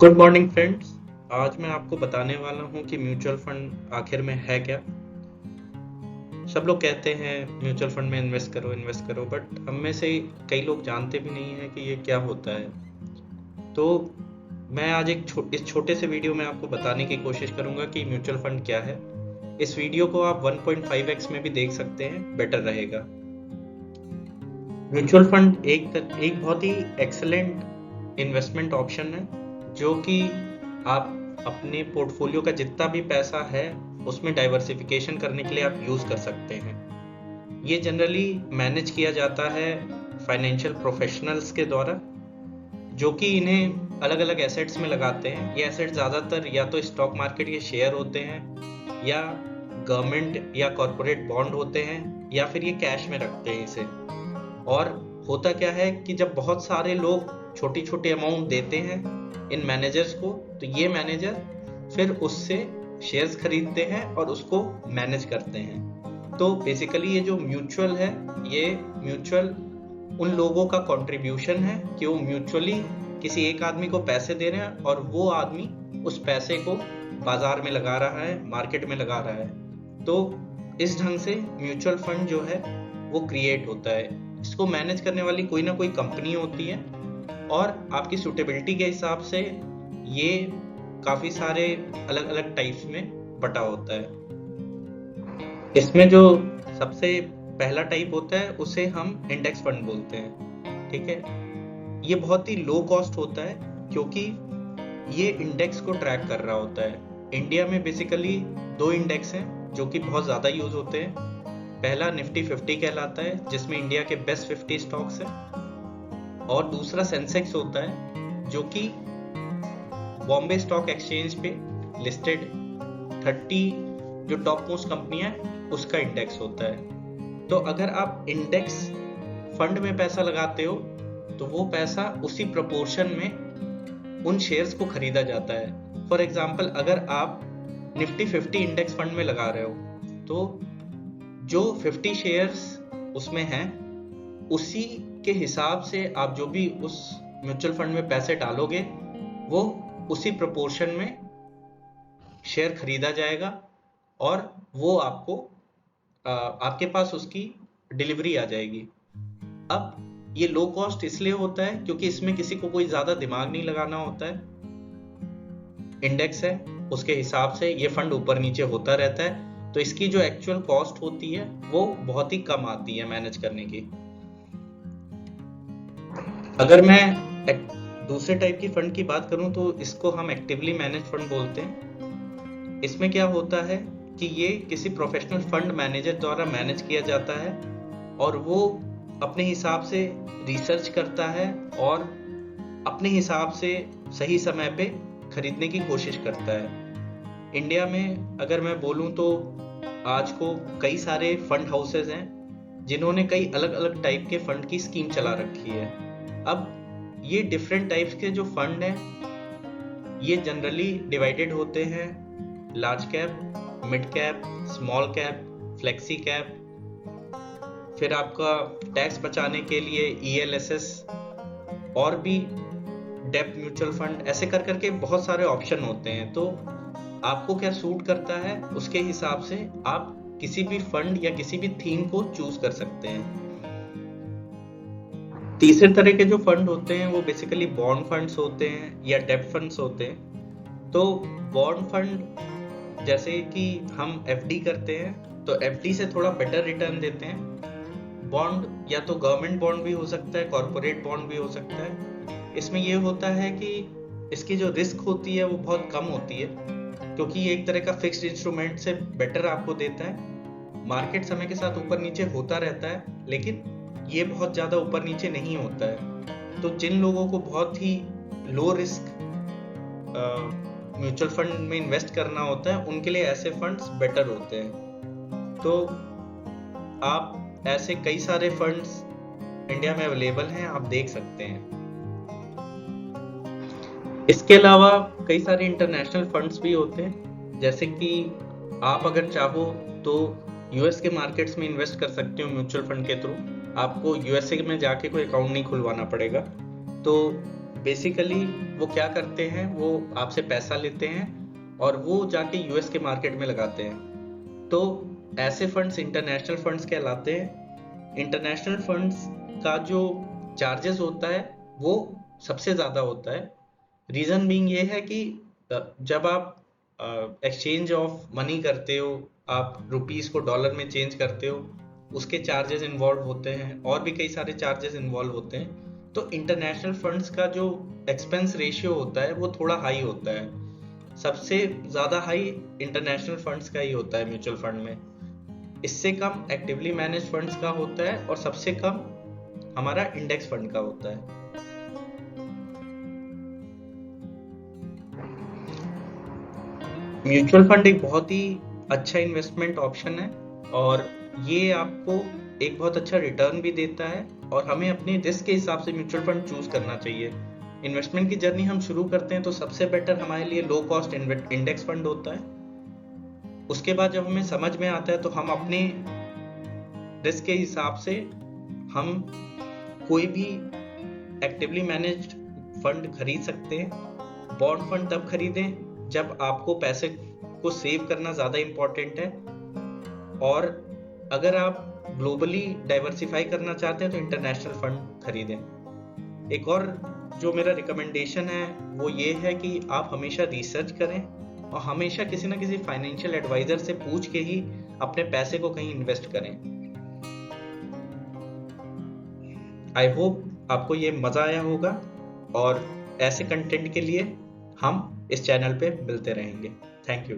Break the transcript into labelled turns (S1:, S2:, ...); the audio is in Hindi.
S1: Good morning friends. आज मैं आपको बताने वाला हूँ कि म्यूचुअल फंड आखिर में है क्या। सब लोग कहते हैं म्यूचुअल फंड में इन्वेस्ट करो, बट हम में से कई लोग जानते भी नहीं है कि ये क्या होता है। तो मैं आज इस छोटे से वीडियो में आपको बताने की कोशिश करूंगा कि म्यूचुअल फंड क्या है। इस वीडियो को आप 1.5x में भी देख सकते हैं, बेटर रहेगा। म्यूचुअल फंड एक बहुत ही एक्सेलेंट इन्वेस्टमेंट ऑप्शन है, जो कि आप अपने पोर्टफोलियो का जितना भी पैसा है उसमें डाइवर्सिफिकेशन करने के लिए आप यूज कर सकते हैं। ये जनरली मैनेज किया जाता है फाइनेंशियल प्रोफेशनल्स के द्वारा, जो कि इन्हें अलग अलग एसेट्स में लगाते हैं। ये एसेट्स ज़्यादातर या तो स्टॉक मार्केट के शेयर होते हैं, या गवर्नमेंट या कॉरपोरेट बॉन्ड होते हैं, या फिर ये कैश में रखते हैं इसे। और होता क्या है कि जब बहुत सारे लोग छोटी छोटी अमाउंट देते हैं इन मैनेजर्स को, तो ये मैनेजर फिर उससे शेयर्स खरीदते हैं और उसको मैनेज करते हैं। तो बेसिकली ये जो म्यूचुअल है, ये म्यूचुअल उन लोगों का कंट्रीब्यूशन है कि वो म्यूचुअली किसी एक आदमी को पैसे दे रहे हैं और वो आदमी उस पैसे को बाजार में लगा रहा है, मार्केट में लगा रहा है। तो इस ढंग से म्यूचुअल फंड जो है वो क्रिएट होता है। इसको मैनेज करने वाली कोई ना कोई कंपनी होती है, और आपकी सूटेबिलिटी के हिसाब से ये काफी सारे अलग अलग टाइप्स में बटा होता है। इसमें जो सबसे पहला टाइप होता है उसे हम इंडेक्स फंड बोलते हैं। ठीक है, ये बहुत ही लो कॉस्ट होता है क्योंकि ये इंडेक्स को ट्रैक कर रहा होता है। इंडिया में बेसिकली दो इंडेक्स हैं जो कि बहुत ज्यादा यूज होते हैं। पहला निफ्टी 50 कहलाता है, जिसमें इंडिया के बेस्ट 50 स्टॉक्स हैं, और दूसरा सेंसेक्स होता है जो कि बॉम्बे स्टॉक एक्सचेंज पे लिस्टेड 30 जो टॉप मोस्ट कंपनियां हैं उसका इंडेक्स होता है। तो अगर आप इंडेक्स फंड में पैसा लगाते हो तो वो पैसा उसी प्रोपोर्शन में उन शेयर्स को खरीदा जाता है। फॉर एग्जाम्पल, अगर आप निफ्टी 50 इंडेक्स फंड में लगा रहे हो तो जो 50 शेयर्स उसमें हैं उसी के हिसाब से आप जो भी उस म्यूचुअल फंड में पैसे डालोगे वो उसी प्रोपोर्शन में शेयर खरीदा जाएगा और वो आपके पास उसकी डिलीवरी आ जाएगी। अब ये लो कॉस्ट इसलिए होता है क्योंकि इसमें किसी को कोई ज्यादा दिमाग नहीं लगाना होता है। इंडेक्स है, उसके हिसाब से ये फंड ऊपर नीचे होता रहता है, तो इसकी जो एक्चुअल कॉस्ट होती है वो बहुत ही कम आती है मैनेज करने की। अगर मैं दूसरे टाइप की फंड की बात करूं तो इसको हम एक्टिवली मैनेज फंड बोलते हैं। इसमें क्या होता है कि ये किसी प्रोफेशनल फंड मैनेजर द्वारा मैनेज किया जाता है और वो अपने हिसाब से रिसर्च करता है और अपने हिसाब से सही समय पे खरीदने की कोशिश करता है। इंडिया में अगर मैं बोलूं तो आज को कई सारे फंड हाउसेज हैं जिन्होंने कई अलग अलग टाइप के फंड की स्कीम चला रखी है। अब ये डिफरेंट टाइप्स के जो फंड हैं ये जनरली डिवाइडेड होते हैं large cap, mid cap, small cap, flexi cap, फिर आपका टैक्स बचाने के लिए ELSS, और भी डेप्ट म्यूचुअल फंड, ऐसे कर करके बहुत सारे ऑप्शन होते हैं। तो आपको क्या सूट करता है उसके हिसाब से आप किसी भी फंड या किसी भी थीम को चूज कर सकते हैं। तीसरे तरह के जो फंड होते हैं वो बेसिकली बॉन्ड फंड्स होते हैं या डेब्ट फंड्स होते हैं। तो बॉन्ड फंड जैसे कि हम FD करते हैं तो FD से थोड़ा बेटर रिटर्न देते हैं। बॉन्ड या तो गवर्नमेंट बॉन्ड भी हो सकता है, कॉर्पोरेट बॉन्ड भी हो सकता है। इसमें ये होता है कि इसकी जो रिस्क होती है वो बहुत कम होती है क्योंकि ये एक तरह का फिक्स्ड इंस्ट्रूमेंट से बेटर आपको देता है। मार्केट समय के साथ ऊपर नीचे होता रहता है, लेकिन ये बहुत ज्यादा ऊपर नीचे नहीं होता है। तो जिन लोगों को बहुत ही लो रिस्क म्यूचुअल फंड में इन्वेस्ट करना होता है उनके लिए ऐसे फंड्स बेटर होते हैं। तो आप ऐसे कई सारे फंड्स इंडिया में अवेलेबल हैं, आप देख सकते हैं। इसके अलावा कई सारे इंटरनेशनल फंड्स भी होते हैं, जैसे कि आप अगर चाहो तो US के मार्केट्स में इन्वेस्ट कर सकते हो म्यूचुअल फंड के थ्रू। आपको USA में जाके कोई अकाउंट नहीं खुलवाना पड़ेगा। तो बेसिकली वो क्या करते हैं, वो आपसे पैसा लेते हैं और वो जाके यूएस के मार्केट में लगाते हैं। तो ऐसे फंड्स इंटरनेशनल फंड्स कहलाते हैं। इंटरनेशनल फंड्स का जो चार्जेस होता है वो सबसे ज़्यादा होता है। रीज़न बीइंग ये है कि जब आप एक्सचेंज ऑफ मनी करते हो, आप रुपीस को डॉलर में चेंज करते हो, उसके चार्जेस इन्वॉल्व होते हैं और भी कई सारे चार्जेस इन्वॉल्व होते हैं। तो इंटरनेशनल फंड्स का जो एक्सपेंस रेशियो होता है वो थोड़ा हाई होता है। सबसे ज़्यादा हाई इंटरनेशनल फंड्स का ही होता है म्यूचुअल फंड में। इससे कम एक्टिवली मैनेज फंड्स का होता है और सबसे कम हमारा इंडेक्स फंड का होता है। म्यूचुअल फंड एक बहुत ही अच्छा इन्वेस्टमेंट ऑप्शन है और ये आपको एक बहुत अच्छा रिटर्न भी देता है और हमें अपने रिस्क के हिसाब से म्यूचुअल फंड चूज करना चाहिए। इन्वेस्टमेंट की जर्नी हम शुरू करते हैं तो सबसे बेटर हमारे लिए लो कॉस्ट इंडेक्स फंड होता है। उसके बाद जब हमें समझ में आता है तो हम अपने रिस्क के हिसाब से हम कोई भी एक्टिवली मैनेज्ड फंड खरीद सकते हैं। बॉन्ड फंड तब खरीदें जब आपको पैसे को सेव करना ज़्यादा इम्पोर्टेंट है, और अगर आप ग्लोबली डाइवर्सिफाई करना चाहते हैं तो इंटरनेशनल फंड खरीदें। एक और जो मेरा रिकमेंडेशन है वो ये है कि आप हमेशा रिसर्च करें और हमेशा किसी ना किसी फाइनेंशियल एडवाइजर से पूछ के ही अपने पैसे को कहीं इन्वेस्ट करें। आई होप आपको ये मज़ा आया होगा और ऐसे कंटेंट के लिए हम इस चैनल पे मिलते रहेंगे। Thank you.